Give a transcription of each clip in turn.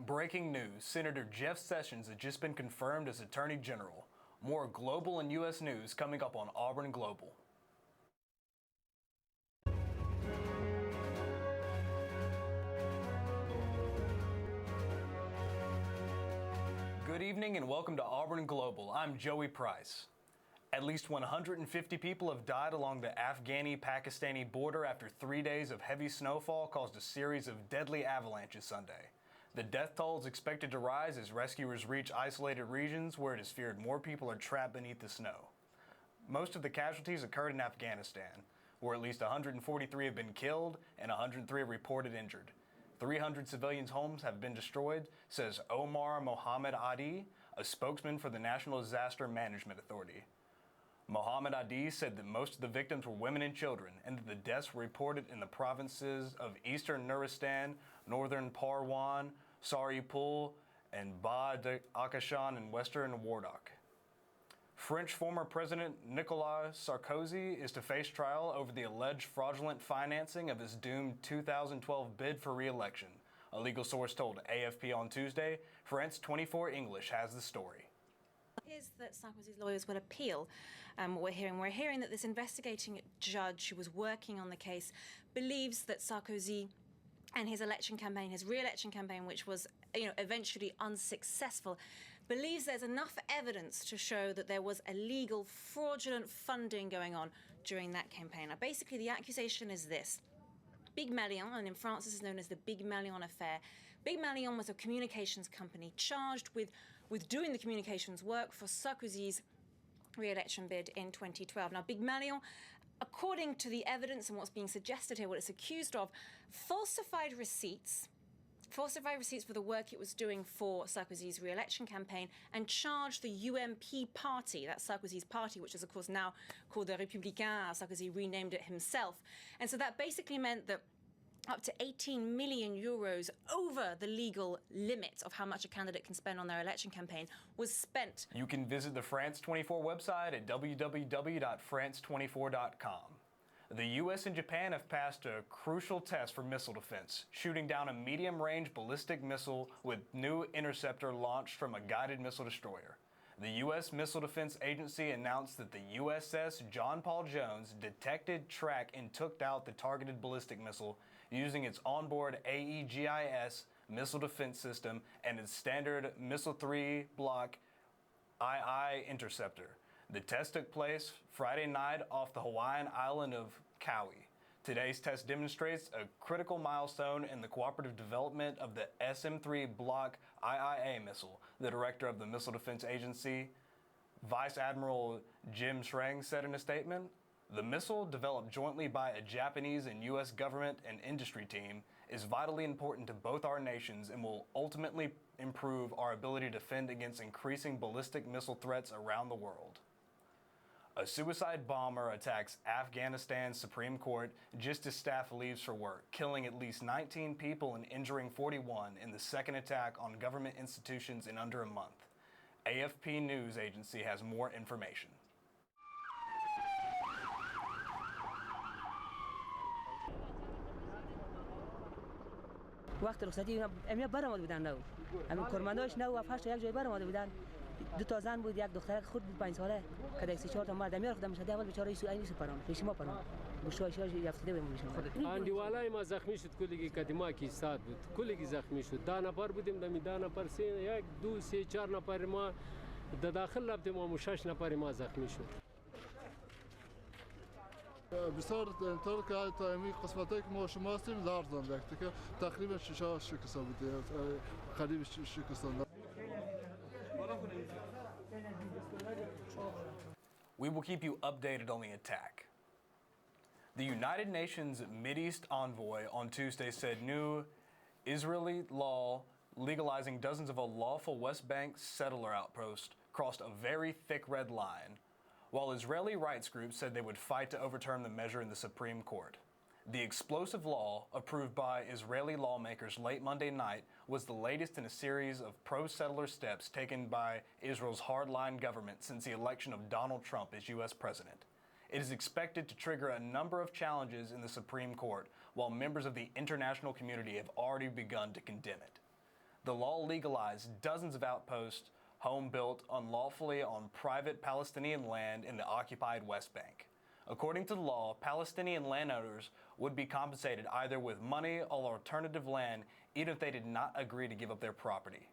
Breaking news, Senator Jeff Sessions has just been confirmed as Attorney General. More global and U.S. news coming up on Auburn Global. Good evening and welcome to Auburn Global. I'm Joey Price. At least 150 people have died along the Afghani-Pakistani border after 3 days of heavy snowfall caused a series of deadly avalanches Sunday. The death toll is expected to rise as rescuers reach isolated regions where it is feared more people are trapped beneath the snow. Most of the casualties occurred in Afghanistan, where at least 143 have been killed and 103 are reported injured. 300 civilians' homes have been destroyed, says Omar Mohammed Adi, a spokesman for the National Disaster Management Authority. Mohammed Adi said that most of the victims were women and children, and that the deaths were reported in the provinces of Eastern Nuristan, Northern Parwan, Saripul, and Bad-Akashan in Western Wardak. French former President Nicolas Sarkozy is to face trial over the alleged fraudulent financing of his doomed 2012 bid for re-election. A legal source told AFP on Tuesday. France 24 English has the story. Is that Sarkozy's lawyers will appeal. We're hearing that this investigating judge who was working on the case believes that Sarkozy and his election campaign, his re-election campaign, which was eventually unsuccessful, believes there's enough evidence to show that there was illegal, fraudulent funding going on during that campaign. Now, basically, the accusation is this. Big Malion, and in France this is known as the Big Malion affair. Big Malion was a communications company charged with doing the communications work for Sarkozy's re-election bid in 2012. Now, Big Malion, according to the evidence and what's being suggested here, what it's accused of, falsified receipts for the work it was doing for Sarkozy's re-election campaign, and charged the UMP party, that's Sarkozy's party, which is of course now called the Républicains. Sarkozy renamed it himself. And so that basically meant that up to 18 million euros over the legal limit of how much a candidate can spend on their election campaign was spent. You can visit the France 24 website at www.france24.com. The U.S. and Japan have passed a crucial test for missile defense, shooting down a medium-range ballistic missile with new interceptor launched from a guided missile destroyer. The U.S. Missile Defense Agency announced that the USS John Paul Jones detected, tracked, and took out the targeted ballistic missile using its onboard AEGIS missile defense system and its standard Missile 3 block II interceptor. The test took place Friday night off the Hawaiian island of Kauai. Today's test demonstrates a critical milestone in the cooperative development of the SM-3 Block IIA missile, the director of the Missile Defense Agency, Vice Admiral Jim Schrang, said in a statement. The missile, developed jointly by a Japanese and U.S. government and industry team, is vitally important to both our nations and will ultimately improve our ability to defend against increasing ballistic missile threats around the world. A suicide bomber attacks Afghanistan's Supreme Court just as staff leaves for work, killing at least 19 people and injuring 41 in the second attack on government institutions in under a month. AFP News Agency has more information. وقت رخصتی اینا برآمده بودن نو همین کارمنداش نو و فاش یک جای برآمده بودن دو تا زن بود یک دختر خود بود 5 ساله که 3-4 تا مرد میار خودم شده اول بیچاره سو اینی سپرام پیش ما پرام گوشوایش یافتاده بودیم بیشتر اندیوالای ما زخمی شد کلیگی قدیما کی استاد بود کلیگی زخمی شد دا نفر بودیم دمی دا نفر 1 2 3 4 نفر ما داخل رفتیم و 6 نفر ما زخمی شد بسیار طور که تا امی قسمتایی که ما شما هستیم لرزان داشته که تقریبا شیشه شکسته بوده قریب شکسته. We will keep you updated on the attack. The United Nations Mideast envoy on Tuesday said new Israeli law legalizing dozens of unlawful West Bank settler outposts crossed a very thick red line, while Israeli rights groups said they would fight to overturn the measure in the Supreme Court. The explosive law, approved by Israeli lawmakers late Monday night, was the latest in a series of pro-settler steps taken by Israel's hardline government since the election of Donald Trump as U.S. president. It is expected to trigger a number of challenges in the Supreme Court, while members of the international community have already begun to condemn it. The law legalized dozens of outposts, home built unlawfully on private Palestinian land in the occupied West Bank. According to the law, Palestinian landowners would be compensated either with money or alternative land, even if they did not agree to give up their property.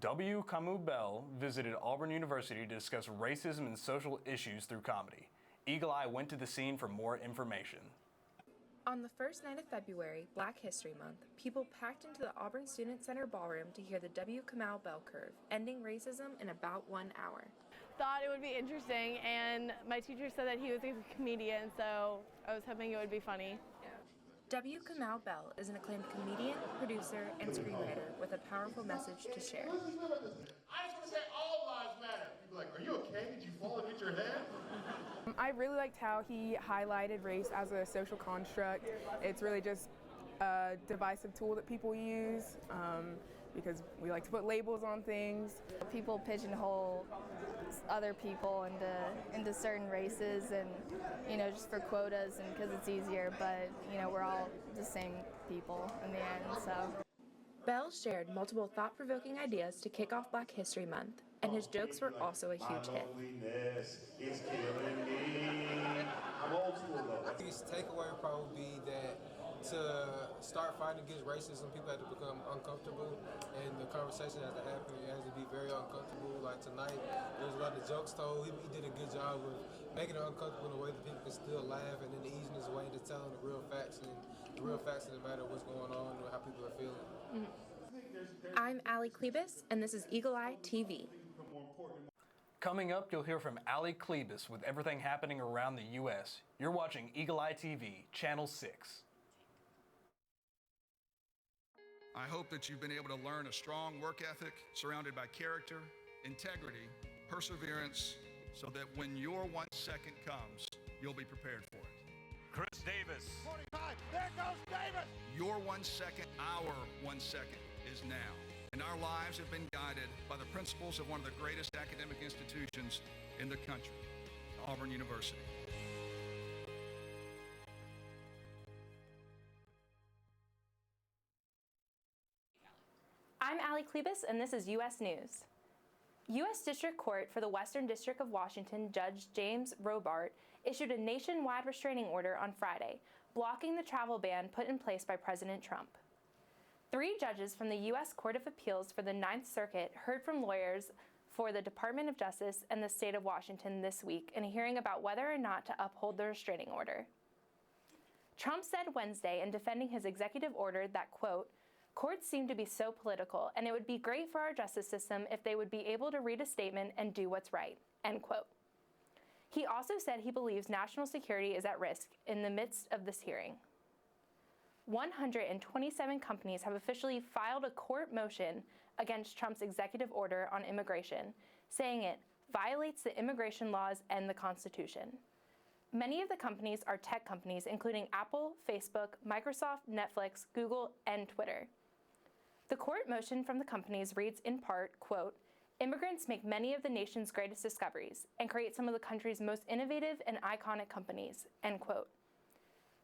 W. Kamau Bell visited Auburn University to discuss racism and social issues through comedy. Eagle Eye went to the scene for more information. On the first night of February, Black History Month, people packed into the Auburn Student Center ballroom to hear the W. Kamau Bell curve, ending racism in about 1 hour. Thought it would be interesting, and my teacher said that he was a comedian, so I was hoping it would be funny. W. Kamau Bell is an acclaimed comedian, producer, and screenwriter with a powerful message to share. I just want to say all lives matter. You'd be like, are you okay? Did you fall and hit your head? I really liked how he highlighted race as a social construct. It's really just a divisive tool that people use because we like to put labels on things. People pigeonhole other people into certain races and, just for quotas and because it's easier, but, we're all the same people in the end, so. Bell shared multiple thought-provoking ideas to kick off Black History Month, and his jokes were also a huge hit. It's killing me. I'm old school though. The biggest takeaway would probably be that to start fighting against racism, people have to become uncomfortable, and the conversation has to happen. It has to be very uncomfortable. Like tonight, there's a lot of jokes told. He did a good job of making it uncomfortable in a way that people can still laugh, and then easing his way into telling the real facts, and the real facts in the matter of what's going on and how people are feeling. I'm Allie Klebus, and this is Eagle Eye TV. Coming up, you'll hear from Allie Klebus with everything happening around the U.S. You're watching Eagle Eye TV, Channel 6. I hope that you've been able to learn a strong work ethic surrounded by character, integrity, perseverance, so that when your 1 second comes, you'll be prepared for it. Chris Davis. 45, there goes Davis! Your 1 second, our 1 second is now. And our lives have been guided by the principles of one of the greatest academic institutions in the country, Auburn University. I'm Allie Klebus, and this is U.S. News. U.S. District Court for the Western District of Washington Judge James Robart issued a nationwide restraining order on Friday, blocking the travel ban put in place by President Trump. 3 judges from the U.S. Court of Appeals for the Ninth Circuit heard from lawyers for the Department of Justice and the state of Washington this week in a hearing about whether or not to uphold the restraining order. Trump said Wednesday in defending his executive order that, quote, "Courts seem to be so political, and it would be great for our justice system if they would be able to read a statement and do what's right," end quote. He also said he believes national security is at risk in the midst of this hearing. 127 companies have officially filed a court motion against Trump's executive order on immigration, saying it violates the immigration laws and the Constitution. Many of the companies are tech companies, including Apple, Facebook, Microsoft, Netflix, Google, and Twitter. The court motion from the companies reads in part, quote, "Immigrants make many of the nation's greatest discoveries and create some of the country's most innovative and iconic companies," end quote.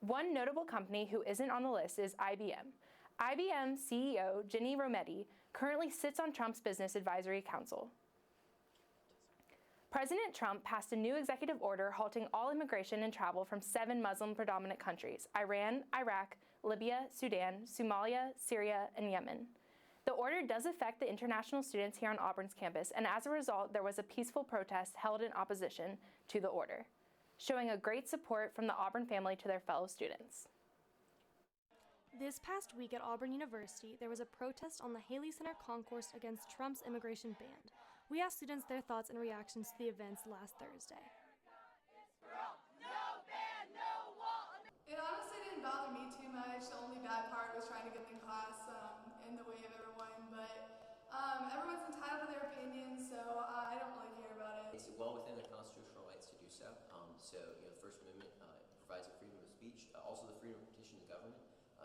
One notable company who isn't on the list is IBM. IBM CEO Ginni Rometty currently sits on Trump's Business Advisory Council. President Trump passed a new executive order halting all immigration and travel from 7 Muslim-predominant countries: Iran, Iraq, Libya, Sudan, Somalia, Syria, and Yemen. The order does affect the international students here on Auburn's campus, and as a result, there was a peaceful protest held in opposition to the order, showing a great support from the Auburn family to their fellow students. This past week at Auburn University, there was a protest on the Haley Center concourse against Trump's immigration ban. We asked students their thoughts and reactions to the events last Thursday. It honestly didn't bother me too much. The only bad part was trying to get in class in the way of everyone, but everyone's entitled to their opinion, so I don't really care about it. It's well within their constitutional rights to do so. The First Amendment provides the freedom of speech, also the freedom of petition to government.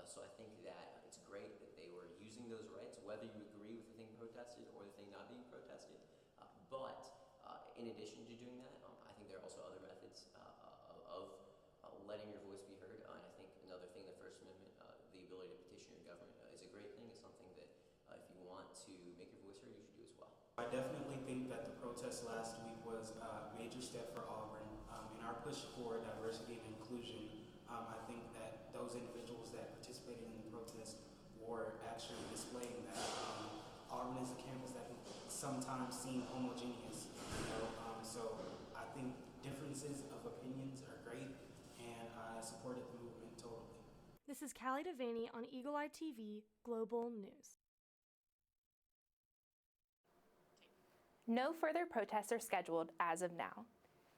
So I think that it's great that they were using those rights, whether you agree with the thing protested or the thing not being protested. But in addition to doing that, I think there are also other methods of letting your voice be heard. And I think another thing, the First Amendment, the ability to petition your government, make your voice heard, you should do as well. I definitely think that the protest last week was a major step for Auburn in our push for diversity and inclusion. I think that those individuals that participated in the protest were actually displaying that Auburn is a campus that can sometimes seem homogeneous. So I think differences of opinions are great, and I supported the movement totally. This is Callie Devaney on Eagle Eye TV Global News. No further protests are scheduled as of now.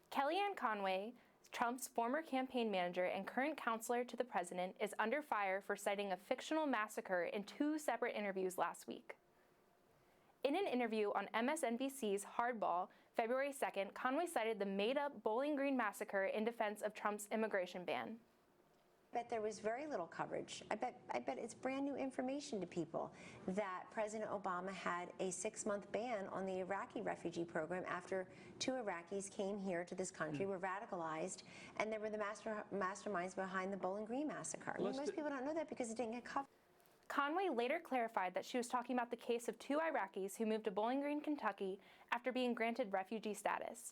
Kellyanne Conway, Trump's former campaign manager and current counselor to the president, is under fire for citing a fictional massacre in 2 separate interviews last week. In an interview on MSNBC's Hardball, February 2nd, Conway cited the made-up Bowling Green massacre in defense of Trump's immigration ban. I bet there was very little coverage. I bet it's brand new information to people that President Obama had a 6-month ban on the Iraqi refugee program after 2 Iraqis came here to this country, were radicalized, and they were the masterminds behind the Bowling Green massacre. I mean, most people don't know that because it didn't get covered. Conway later clarified that she was talking about the case of 2 Iraqis who moved to Bowling Green, Kentucky after being granted refugee status.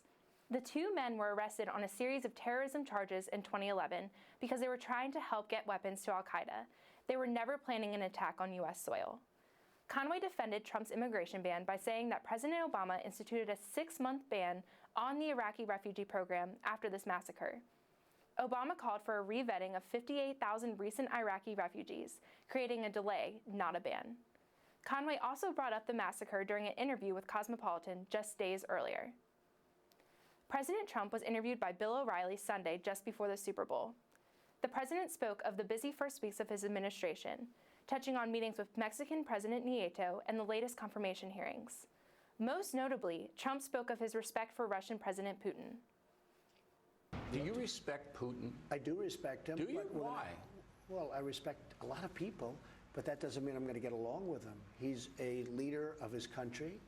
The 2 men were arrested on a series of terrorism charges in 2011 because they were trying to help get weapons to al-Qaeda. They were never planning an attack on U.S. soil. Conway defended Trump's immigration ban by saying that President Obama instituted a 6-month ban on the Iraqi refugee program after this massacre. Obama called for a revetting of 58,000 recent Iraqi refugees, creating a delay, not a ban. Conway also brought up the massacre during an interview with Cosmopolitan just days earlier. President Trump was interviewed by Bill O'Reilly Sunday just before the Super Bowl. The president spoke of the busy first weeks of his administration, touching on meetings with Mexican President Nieto and the latest confirmation hearings. Most notably, Trump spoke of his respect for Russian President Putin. Do you respect Putin? I do respect him. Do you? Why? Well, I respect a lot of people, but that doesn't mean I'm going to get along with him. He's a leader of his country.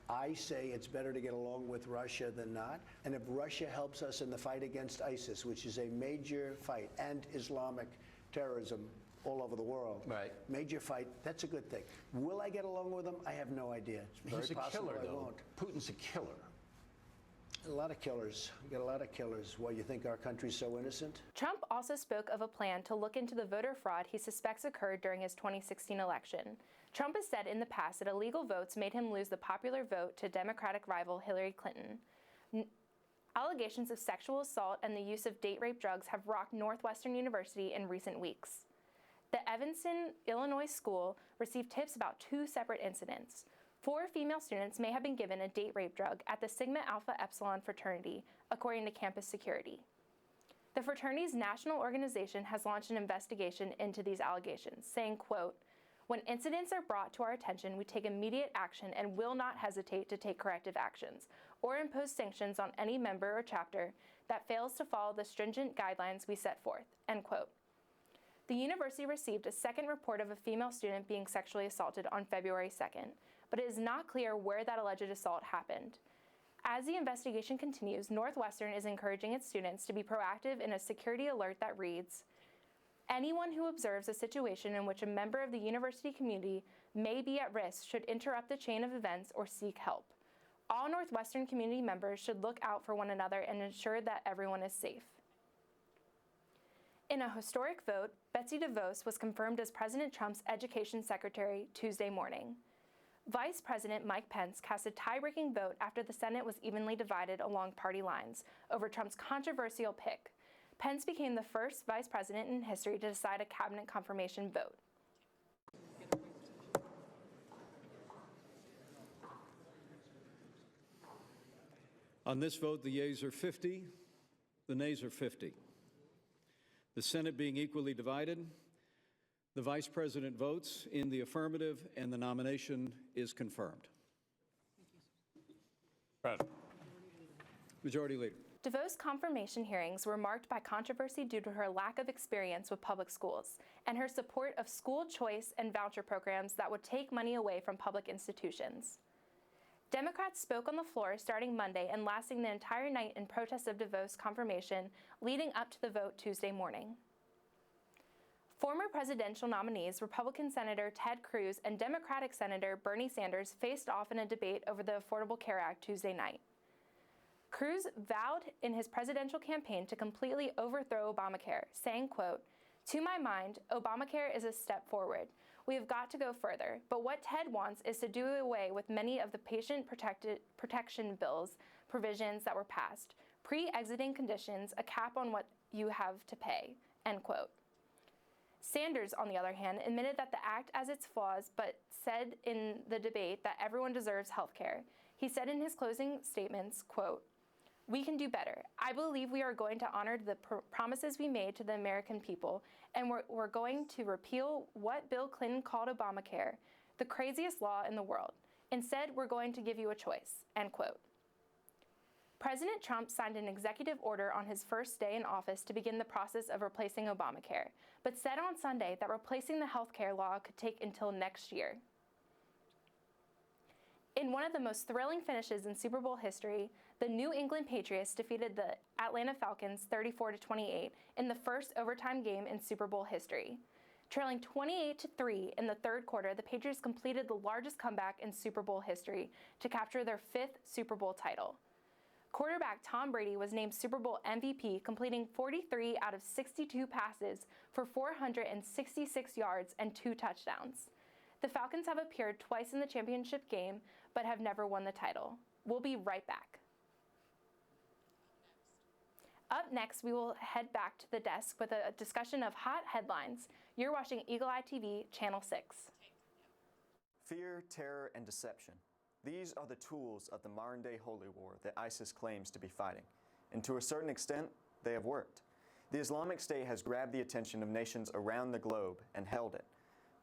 I say it's better to get along with Russia than not. And if Russia helps us in the fight against ISIS, which is a major fight, and Islamic terrorism all over the world, right. Major fight, that's a good thing. Will I get along with him? I have no idea. It's very He's a possible killer, I though. won't. Putin's a killer. A lot of killers. We got a lot of killers. Why, you think our country's so innocent? Trump also spoke of a plan to look into the voter fraud he suspects occurred during his 2016 election. Trump has said in the past that illegal votes made him lose the popular vote to Democratic rival Hillary Clinton. Allegations of sexual assault and the use of date rape drugs have rocked Northwestern University in recent weeks. The Evanston, Illinois school received tips about 2 separate incidents. 4 female students may have been given a date rape drug at the Sigma Alpha Epsilon fraternity, according to campus security. The fraternity's national organization has launched an investigation into these allegations, saying, quote, "When incidents are brought to our attention, we take immediate action and will not hesitate to take corrective actions or impose sanctions on any member or chapter that fails to follow the stringent guidelines we set forth," end quote. The university received a second report of a female student being sexually assaulted on February 2nd, but it is not clear where that alleged assault happened. As the investigation continues, Northwestern is encouraging its students to be proactive in a security alert that reads, "Anyone who observes a situation in which a member of the university community may be at risk should interrupt the chain of events or seek help. All Northwestern community members should look out for one another and ensure that everyone is safe." In a historic vote, Betsy DeVos was confirmed as President Trump's education secretary Tuesday morning. Vice President Mike Pence cast a tie-breaking vote after the Senate was evenly divided along party lines over Trump's controversial pick. Pence became the first vice president in history to decide a cabinet confirmation vote. On this vote, the yeas are 50, the nays are 50. The Senate being equally divided, the Vice President votes in the affirmative and the nomination is confirmed. President. Majority Leader. DeVos' confirmation hearings were marked by controversy due to her lack of experience with public schools and her support of school choice and voucher programs that would take money away from public institutions. Democrats spoke on the floor starting Monday and lasting the entire night in protest of DeVos' confirmation, leading up to the vote Tuesday morning. Former presidential nominees Republican Senator Ted Cruz and Democratic Senator Bernie Sanders faced off in a debate over the Affordable Care Act Tuesday night. Cruz vowed in his presidential campaign to completely overthrow Obamacare, saying, quote, "To my mind, Obamacare is a step forward. We have got to go further, but what Ted wants is to do away with many of the patient protection bills provisions that were passed, pre-exiting conditions, a cap on what you have to pay," end quote. Sanders, on the other hand, admitted that the act has its flaws, but said in the debate that everyone deserves health care. He said in his closing statements, quote, "We can do better. I believe we are going to honor the promises we made to the American people, and we're going to repeal what Bill Clinton called Obamacare, the craziest law in the world. Instead, we're going to give you a choice," end quote. President Trump signed an executive order on his first day in office to begin the process of replacing Obamacare, but said on Sunday that replacing the health care law could take until next year. In one of the most thrilling finishes in Super Bowl history, the New England Patriots defeated the Atlanta Falcons 34-28 in the first overtime game in Super Bowl history. Trailing 28-3 in the third quarter, the Patriots completed the largest comeback in Super Bowl history to capture their 5th Super Bowl title. Quarterback Tom Brady was named Super Bowl MVP, completing 43 out of 62 passes for 466 yards and 2 touchdowns. The Falcons have appeared twice in the championship game, but have never won the title. We'll be right back. Up next, we will head back to the desk with a discussion of hot headlines. You're watching Eagle Eye TV, Channel 6. Fear, terror, and deception. These are the tools of the modern-day holy war that ISIS claims to be fighting. And to a certain extent, they have worked. The Islamic State has grabbed the attention of nations around the globe and held it.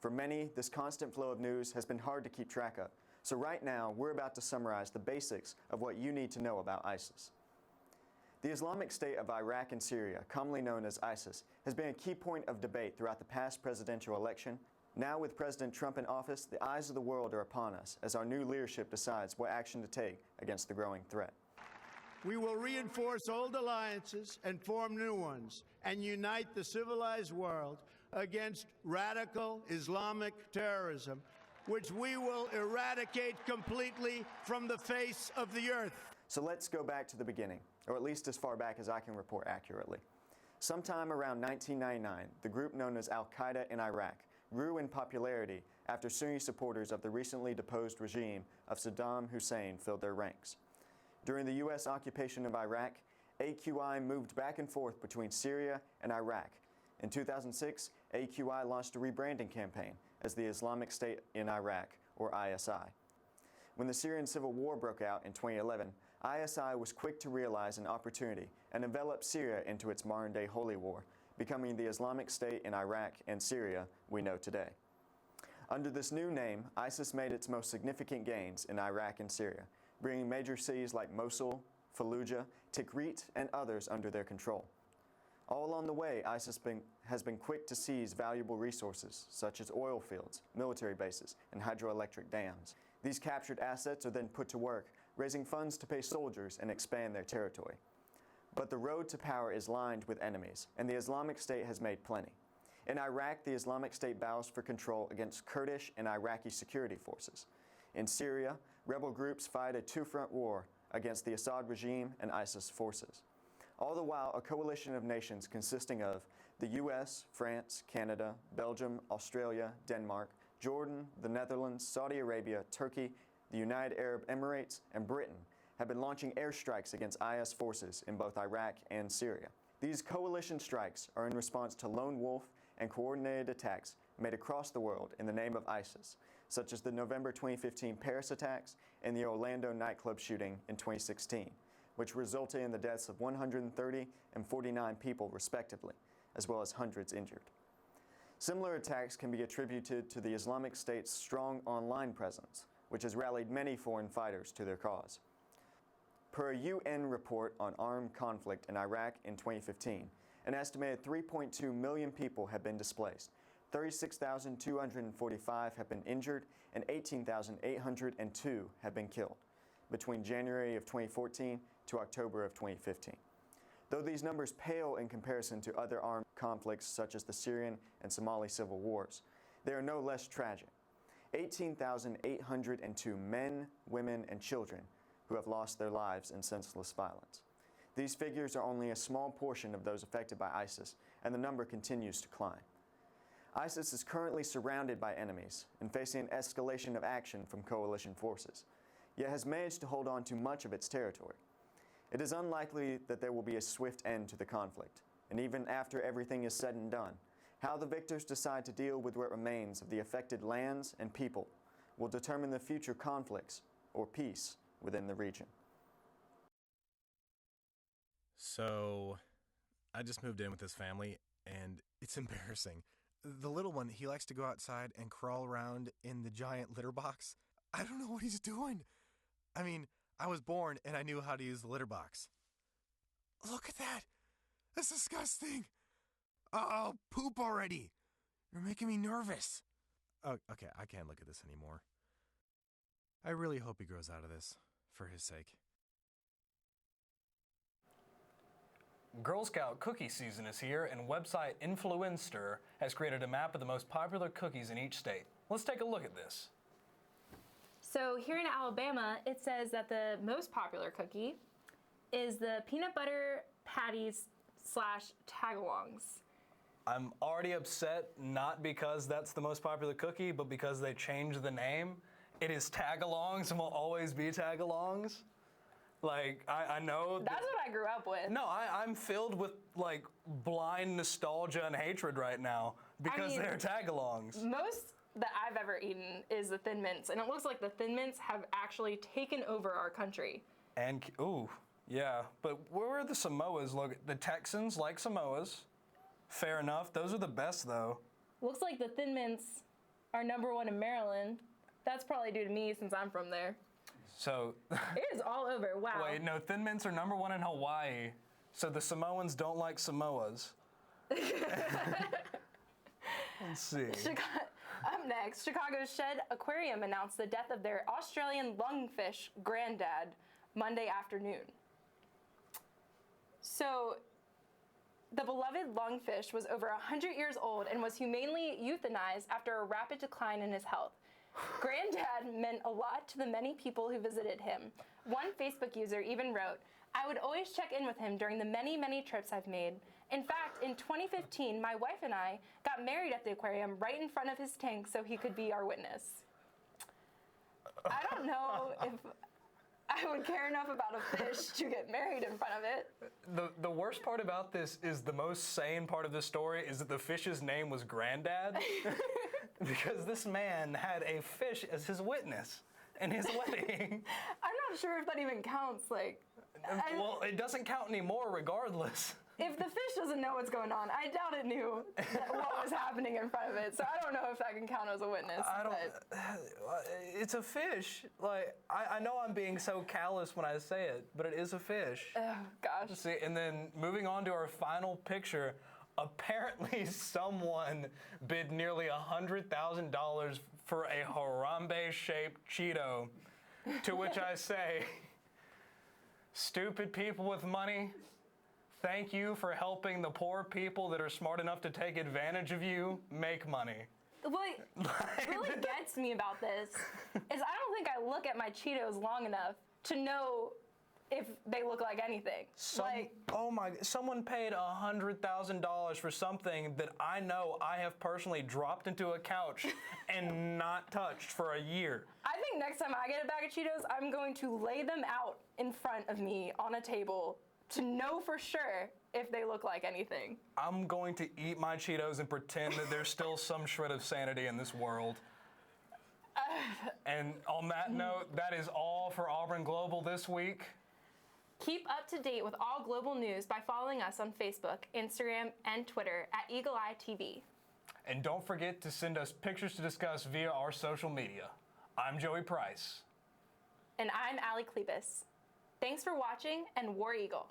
For many, this constant flow of news has been hard to keep track of. So right now, we're about to summarize the basics of what you need to know about ISIS. The Islamic State of Iraq and Syria, commonly known as ISIS, has been a key point of debate throughout the past presidential election. Now, with President Trump in office, the eyes of the world are upon us as our new leadership decides what action to take against the growing threat. We will reinforce old alliances and form new ones and unite the civilized world against radical Islamic terrorism, which we will eradicate completely from the face of the earth. So let's go back to the beginning, or at least as far back as I can report accurately. Sometime around 1999, the group known as Al-Qaeda in Iraq grew in popularity after Sunni supporters of the recently deposed regime of Saddam Hussein filled their ranks. During the U.S. occupation of Iraq, AQI moved back and forth between Syria and Iraq. In 2006, AQI launched a rebranding campaign as the Islamic State in Iraq, or ISI. When the Syrian civil war broke out in 2011, ISI was quick to realize an opportunity and envelop Syria into its modern-day holy war, becoming the Islamic State in Iraq and Syria we know today. Under this new name, ISIS made its most significant gains in Iraq and Syria, bringing major cities like Mosul, Fallujah, Tikrit, and others under their control. All along the way, ISIS has been quick to seize valuable resources, such as oil fields, military bases, and hydroelectric dams. These captured assets are then put to work, raising funds to pay soldiers and expand their territory. But the road to power is lined with enemies, and the Islamic State has made plenty. In Iraq, the Islamic State battles for control against Kurdish and Iraqi security forces. In Syria, rebel groups fight a two-front war against the Assad regime and ISIS forces. All the while, a coalition of nations consisting of the US, France, Canada, Belgium, Australia, Denmark, Jordan, the Netherlands, Saudi Arabia, Turkey, the United Arab Emirates, and Britain have been launching airstrikes against IS forces in both Iraq and Syria. These coalition strikes are in response to lone wolf and coordinated attacks made across the world in the name of ISIS, such as the November 2015 Paris attacks and the Orlando nightclub shooting in 2016, which resulted in the deaths of 130 and 49 people respectively, as well as hundreds injured. Similar attacks can be attributed to the Islamic State's strong online presence, which has rallied many foreign fighters to their cause. Per a UN report on armed conflict in Iraq in 2015, an estimated 3.2 million people have been displaced, 36,245 have been injured, and 18,802 have been killed between January of 2014 to October of 2015. though these numbers pale in comparison to other armed conflicts such as the Syrian and Somali civil wars, they are no less tragic. 18,802 men, women, and children who have lost their lives in senseless violence. These figures are only a small portion of those affected by ISIS, and the number continues to climb. ISIS is currently surrounded by enemies and facing an escalation of action from coalition forces, yet has managed to hold on to much of its territory. It is unlikely that there will be a swift end to the conflict, and even after everything is said and done, how the victors decide to deal with what remains of the affected lands and people will determine the future conflicts or peace within the region. So, I just moved in with this family, and it's embarrassing. The little one, he likes to go outside and crawl around in the giant litter box. I don't know what he's doing. I mean, I was born and I knew how to use the litter box. Look at that. That's disgusting. Oh, poop already. You're making me nervous. Oh, okay, I can't look at this anymore. I really hope he grows out of this, for his sake. Girl Scout cookie season is here, and website Influenster has created a map of the most popular cookies in each state. Let's take a look at this. So here in Alabama, it says that the most popular cookie is the peanut butter patties / tagalongs. I'm already upset, not because that's the most popular cookie, but because they changed the name. It is tagalongs and will always be tagalongs. Like, I know. That's what I grew up with. No, I'm filled with, like, blind nostalgia and hatred right now because they're tagalongs. Most that I've ever eaten is the Thin Mints, and it looks like the Thin Mints have actually taken over our country. And, ooh, yeah, but where are the Samoas? Look, the Texans like Samoas. Fair enough. Those are the best, though. Looks like the Thin Mints are #1 in Maryland. That's probably due to me since I'm from there. So it is all over. Wow. Wait, no, Thin Mints are #1 in Hawaii. So the Samoans don't like Samoas. Let's see. Up next, Chicago's Shed Aquarium announced the death of their Australian lungfish granddad Monday afternoon. So the beloved lungfish was over 100 years old and was humanely euthanized after a rapid decline in his health. Granddad meant a lot to the many people who visited him. One Facebook user even wrote, "I would always check in with him during the many, many trips I've made. In fact, in 2015, my wife and I got married at the aquarium right in front of his tank so he could be our witness." I don't know if I would care enough about a fish to get married in front of it. The worst part about this is the most sane part of this story is that the fish's name was Granddad. Because this man had a fish as his witness in his wedding. I'm not sure if that even counts. Well, it doesn't count anymore regardless. If the fish doesn't know what's going on, I doubt it knew what was happening in front of it. So I don't know if that can count as a witness. It's a fish. Like, I know I'm being so callous when I say it, but it is a fish. Oh, gosh. See, and then moving on to our final picture, apparently someone bid nearly $100,000 for a Harambe-shaped Cheeto, to which I say, stupid people with money, thank you for helping the poor people that are smart enough to take advantage of you make money. What really gets me about this is I don't think I look at my Cheetos long enough to know if they look like anything. Someone paid $100,000 for something that I know I have personally dropped into a couch and not touched for a year. I think next time I get a bag of Cheetos, I'm going to lay them out in front of me on a table to know for sure if they look like anything. I'm going to eat my Cheetos and pretend that there's still some shred of sanity in this world. And on that note, that is all for Auburn Global this week. Keep up to date with all global news by following us on Facebook, Instagram, and Twitter at Eagle Eye TV. And don't forget to send us pictures to discuss via our social media. I'm Joey Price. And I'm Allie Klebus. Thanks for watching, and War Eagle.